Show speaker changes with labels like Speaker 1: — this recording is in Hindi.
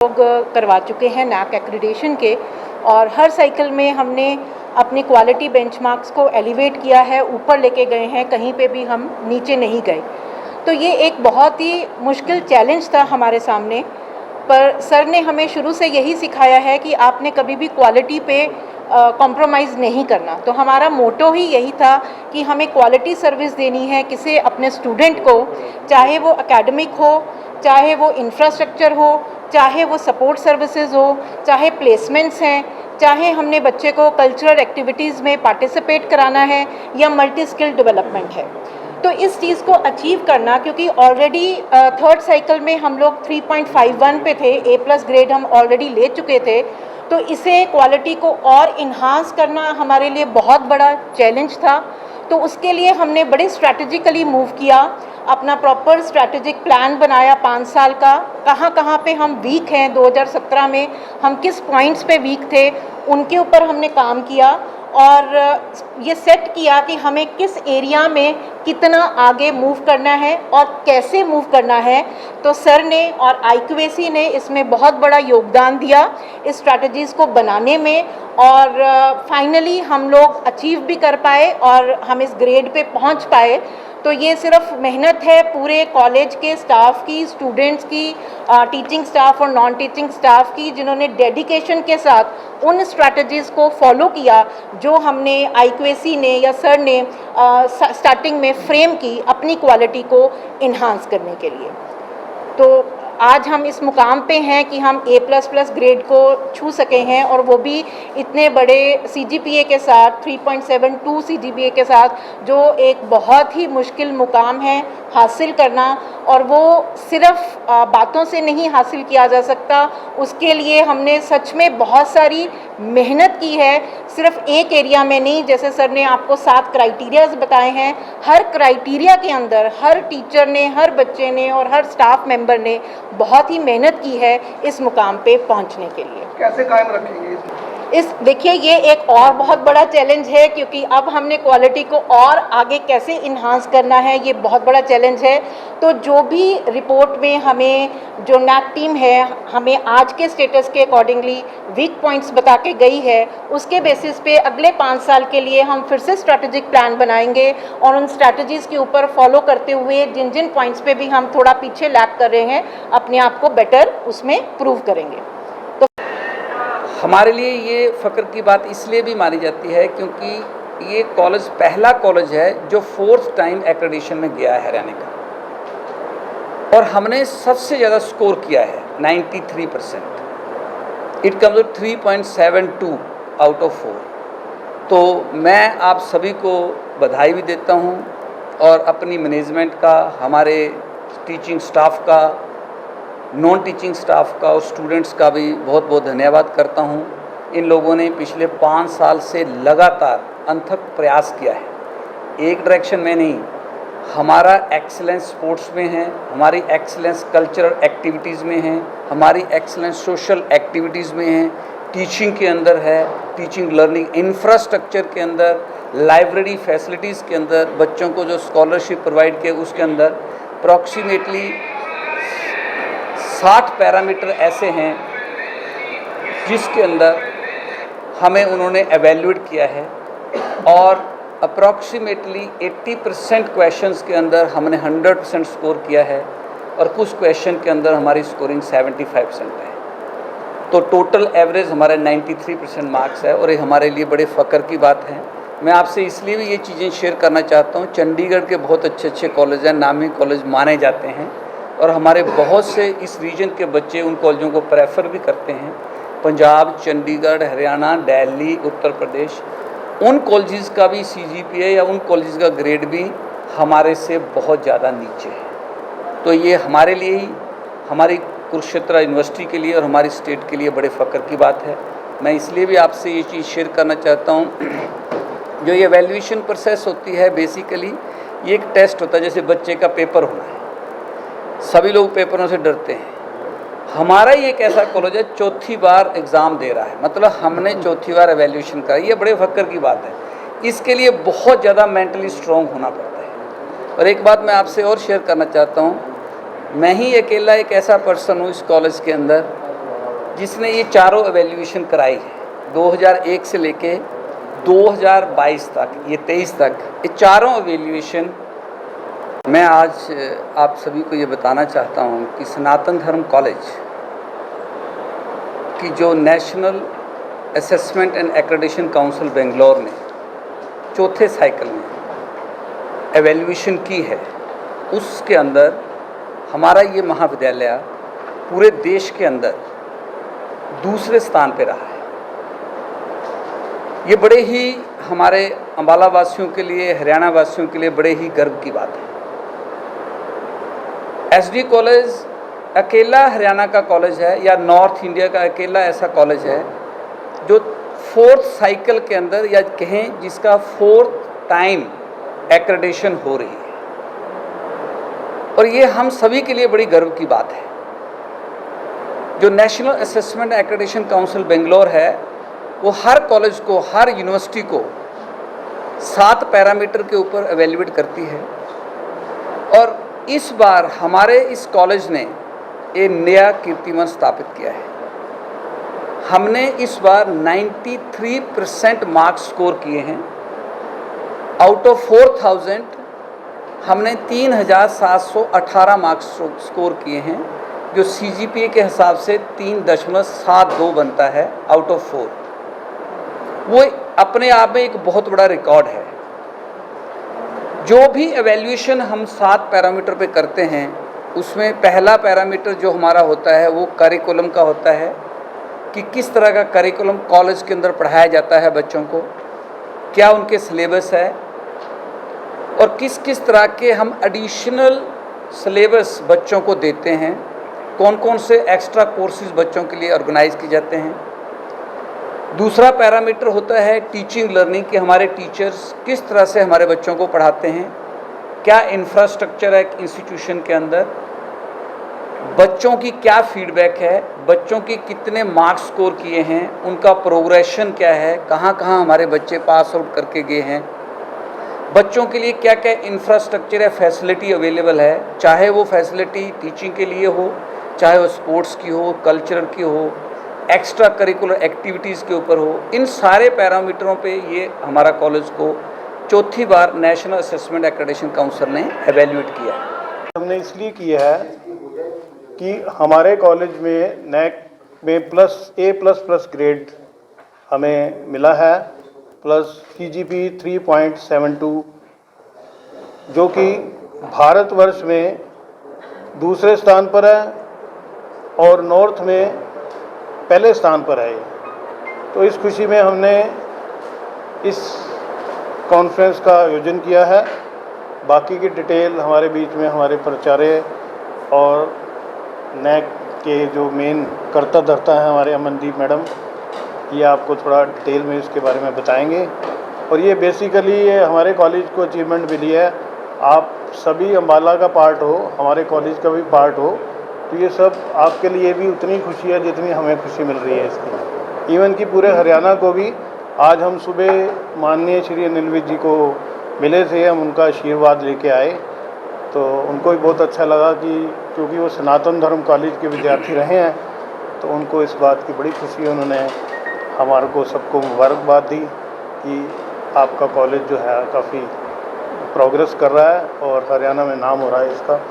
Speaker 1: लोग करवा चुके हैं नैक एक्रीडेशन के, और हर साइकिल में हमने अपनी क्वालिटी बेंचमार्क्स को एलिवेट किया है, ऊपर लेके गए हैं, कहीं पे भी हम नीचे नहीं गए। तो ये एक बहुत ही मुश्किल चैलेंज था हमारे सामने, पर सर ने हमें शुरू से यही सिखाया है कि आपने कभी भी क्वालिटी पे कॉम्प्रोमाइज़ नहीं करना। तो हमारा मोटो ही यही था कि हमें क्वालिटी सर्विस देनी है किसी अपने स्टूडेंट को, चाहे वो एकेडमिक हो, चाहे वो इंफ्रास्ट्रक्चर हो, चाहे वो सपोर्ट सर्विसेज हो, चाहे प्लेसमेंट्स हैं, चाहे हमने बच्चे को कल्चरल एक्टिविटीज़ में पार्टिसिपेट कराना है या मल्टी स्किल डेवलपमेंट है। तो इस चीज़ को अचीव करना, क्योंकि ऑलरेडी थर्ड साइकिल में हम लोग 3.51 पे थे, A+ ग्रेड हम ऑलरेडी ले चुके थे, तो इसे क्वालिटी को और इन्हांस करना हमारे लिए बहुत बड़ा चैलेंज था। तो उसके लिए हमने बड़े स्ट्रैटेजिकली मूव किया, अपना प्रॉपर स्ट्रैटेजिक प्लान बनाया 5 साल का, कहाँ कहाँ पे हम वीक हैं। 2017 में हम किस पॉइंट्स पे वीक थे उनके ऊपर हमने काम किया, और ये सेट किया कि हमें किस एरिया में कितना आगे मूव करना है और कैसे मूव करना है। तो सर ने और IQAC ने इसमें बहुत बड़ा योगदान दिया इस स्ट्रैटेजीज़ को बनाने में, और फाइनली हम लोग अचीव भी कर पाए और हम इस ग्रेड पे पहुंच पाए। तो ये सिर्फ मेहनत है पूरे कॉलेज के स्टाफ की, स्टूडेंट्स की, टीचिंग स्टाफ और नॉन टीचिंग स्टाफ की, जिन्होंने डेडिकेशन के साथ उन स्ट्रैटेजीज़ को फॉलो किया जो हमने IQAC ने या सर ने स्टार्टिंग में फ्रेम की अपनी क्वालिटी को इन्हांस करने के लिए। तो आज हम इस मुकाम पे हैं कि हम A++ ग्रेड को छू सके हैं, और वो भी इतने बड़े CGPA के साथ, 3.72 CGPA के साथ, जो एक बहुत ही मुश्किल मुकाम है हासिल करना। और वो सिर्फ बातों से नहीं हासिल किया जा सकता, उसके लिए हमने सच में बहुत सारी मेहनत की है, सिर्फ एक एरिया में नहीं। जैसे सर ने आपको 7 क्राइटेरियाज बताए हैं, हर क्राइटेरिया के अंदर हर टीचर ने, हर बच्चे ने और हर स्टाफ मेंबर ने बहुत ही मेहनत की है इस मुकाम पे पहुंचने के लिए।
Speaker 2: कैसे कायम रखेंगे
Speaker 1: देखिए, ये एक और बहुत बड़ा चैलेंज है, क्योंकि अब हमने क्वालिटी को और आगे कैसे इन्हांस करना है, ये बहुत बड़ा चैलेंज है। तो जो भी रिपोर्ट में हमें जो नैक टीम है हमें आज के स्टेटस के अकॉर्डिंगली वीक पॉइंट्स बता के गई है, उसके बेसिस पे अगले 5 साल के लिए हम फिर से स्ट्रैटेजिक प्लान बनाएंगे, और उन स्ट्रैटेजीज़ के ऊपर फॉलो करते हुए जिन जिन पॉइंट्स पे भी हम थोड़ा पीछे लैग कर रहे हैं, अपने आप को बेटर उसमें प्रूव करेंगे।
Speaker 3: हमारे लिए ये फ़ख्र की बात इसलिए भी मानी जाती है क्योंकि ये कॉलेज पहला कॉलेज है जो 4th टाइम एक्रेडिशन में गया है हरियाणा का, और हमने सबसे ज़्यादा स्कोर किया है 93%। It comes to 3.72 out of 4। तो मैं आप सभी को बधाई भी देता हूँ, और अपनी मैनेजमेंट का, हमारे टीचिंग स्टाफ का, नॉन टीचिंग स्टाफ का और स्टूडेंट्स का भी बहुत बहुत धन्यवाद करता हूँ। इन लोगों ने पिछले 5 साल से लगातार अथक प्रयास किया है, एक डायरेक्शन में नहीं। हमारा एक्सीलेंस स्पोर्ट्स में है, हमारी एक्सीलेंस कल्चरल एक्टिविटीज़ में है, हमारी एक्सीलेंस सोशल एक्टिविटीज़ में है, टीचिंग के अंदर है, टीचिंग लर्निंग इंफ्रास्ट्रक्चर के अंदर, लाइब्रेरी फैसिलिटीज़ के अंदर, बच्चों को जो स्कॉलरशिप प्रोवाइड किए उसके अंदर। अप्रॉक्सीमेटली 60 पैरामीटर ऐसे हैं जिसके अंदर हमें उन्होंने एवेल्यूएट किया है, और अप्रॉक्सीमेटली 80% क्वेश्चंस के अंदर हमने 100% स्कोर किया है, और कुछ क्वेश्चन के अंदर हमारी स्कोरिंग 75% है। तो टोटल एवरेज हमारा 93% मार्क्स है, और ये हमारे लिए बड़े फ़ख्र की बात है। मैं आपसे इसलिए भी ये चीज़ें शेयर करना चाहता हूँ, चंडीगढ़ के बहुत अच्छे अच्छे कॉलेज हैं, नामी कॉलेज माने जाते हैं, और हमारे बहुत से इस रीजन के बच्चे उन कॉलेजों को प्रेफर भी करते हैं। पंजाब, चंडीगढ़, हरियाणा, दिल्ली, उत्तर प्रदेश, उन कॉलेजेस का भी CGPA या उन कॉलेजेस का ग्रेड भी हमारे से बहुत ज़्यादा नीचे है। तो ये हमारे लिए ही, हमारी कुरुक्षेत्र यूनिवर्सिटी के लिए और हमारी स्टेट के लिए बड़े फ़ख्र की बात है। मैं इसलिए भी आपसे ये चीज़ शेयर करना चाहता हूँ। जो ये वैल्यूएशन प्रोसेस होती है, बेसिकली ये एक टेस्ट होता है, जैसे बच्चे का पेपर होना है। सभी लोग पेपरों से डरते हैं। हमारा ही एक ऐसा कॉलेज है 4थी बार एग्ज़ाम दे रहा है, मतलब हमने 4थी बार एवेल्यूशन करा। ये बड़े फ़ख्र की बात है। इसके लिए बहुत ज़्यादा मेंटली स्ट्रॉन्ग होना पड़ता है। और एक बात मैं आपसे और शेयर करना चाहता हूँ, मैं ही अकेला एक ऐसा पर्सन हूँ इस कॉलेज के अंदर जिसने ये चारों एवेल्यूएशन कराई है 2001 से लेके 2022 तक, ये 23 तक, ये चारों एवेल्यूएशन मैं आज आप सभी को ये बताना चाहता हूँ कि सनातन धर्म कॉलेज की जो national assessment and accreditation council Bangalore ने चौथे साइकिल में एवेल्यूएशन की है, उसके अंदर हमारा ये महाविद्यालय पूरे देश के अंदर दूसरे स्थान पे रहा है। ये बड़े ही हमारे अम्बाला वासियों के लिए, हरियाणा वासियों के लिए बड़े ही गर्व की बात है। एसडी कॉलेज अकेला हरियाणा का कॉलेज है या नॉर्थ इंडिया का अकेला ऐसा कॉलेज है जो फोर्थ साइकिल के अंदर, या कहें जिसका फोर्थ टाइम एक्रेडिटेशन हो रही है, और ये हम सभी के लिए बड़ी गर्व की बात है। जो national assessment accreditation council Bangalore है वो हर कॉलेज को, हर यूनिवर्सिटी को 7 पैरामीटर के ऊपर एवेल्युएट करती है, और इस बार हमारे इस कॉलेज ने एक नया कीर्तिमान स्थापित किया है। हमने इस बार 93% मार्क्स स्कोर किए हैं। आउट ऑफ 4000 हमने 3718 मार्क्स स्कोर किए हैं, जो CGPA के हिसाब से 3.72 बनता है आउट ऑफ 4। वो अपने आप में एक बहुत बड़ा रिकॉर्ड है। जो भी एवेल्यूएशन हम 7 पैरामीटर पे करते हैं, उसमें पहला पैरामीटर जो हमारा होता है वो करिकुलम का होता है कि किस तरह का करिकुलम कॉलेज के अंदर पढ़ाया जाता है बच्चों को, क्या उनके सिलेबस है, और किस किस तरह के हम एडिशनल सिलेबस बच्चों को देते हैं, कौन कौन से एक्स्ट्रा कोर्सेज बच्चों के लिए ऑर्गेनाइज किए जाते हैं। दूसरा पैरामीटर होता है टीचिंग लर्निंग, कि हमारे टीचर्स किस तरह से हमारे बच्चों को पढ़ाते हैं, क्या इंफ्रास्ट्रक्चर है इंस्टीट्यूशन के अंदर, बच्चों की क्या फीडबैक है, बच्चों की कितने मार्क्स स्कोर किए हैं, उनका प्रोग्रेशन क्या है, कहाँ कहाँ हमारे बच्चे पास आउट करके गए हैं, बच्चों के लिए क्या क्या इंफ्रास्ट्रक्चर है, फैसिलिटी अवेलेबल है, चाहे वो फैसिलिटी टीचिंग के लिए हो, चाहे वो स्पोर्ट्स की हो, कल्चरल की हो, एक्स्ट्रा करिकुलर एक्टिविटीज़ के ऊपर हो। इन सारे पैरामीटरों पे ये हमारा कॉलेज को चौथी बार नेशनल असेसमेंट एक्रेडिटेशन काउंसिल ने एवेल्युएट किया है।
Speaker 2: हमने इसलिए किया है कि हमारे कॉलेज में NAAC में A++ ग्रेड हमें मिला है, प्लस CGP 3.72, जो कि भारतवर्ष में दूसरे स्थान पर है और नॉर्थ में पहले स्थान पर है। तो इस खुशी में हमने इस कॉन्फ्रेंस का आयोजन किया है। बाकी की डिटेल हमारे बीच में हमारे प्राचार्य और NAAC के जो मेन कर्ता धर्ता हैं हमारे अमनदीप मैडम, ये आपको थोड़ा डिटेल में इसके बारे में बताएंगे। और ये बेसिकली ये हमारे कॉलेज को अचीवमेंट मिली है। आप सभी अम्बाला का पार्ट हो, हमारे कॉलेज का भी पार्ट हो, तो ये सब आपके लिए भी उतनी खुशी है जितनी हमें खुशी मिल रही है इसकी। इवन कि पूरे हरियाणा को भी आज हम सुबह माननीय श्री अनिल विज जी को मिले थे, हम उनका आशीर्वाद लेके आए, तो उनको भी बहुत अच्छा लगा कि क्योंकि वो सनातन धर्म कॉलेज के विद्यार्थी रहे हैं, तो उनको इस बात की बड़ी खुशी है। उन्होंने हमारे को सबको मुबारकबाद दी कि आपका कॉलेज जो है काफ़ी प्रोग्रेस कर रहा है और हरियाणा में नाम हो रहा है इसका।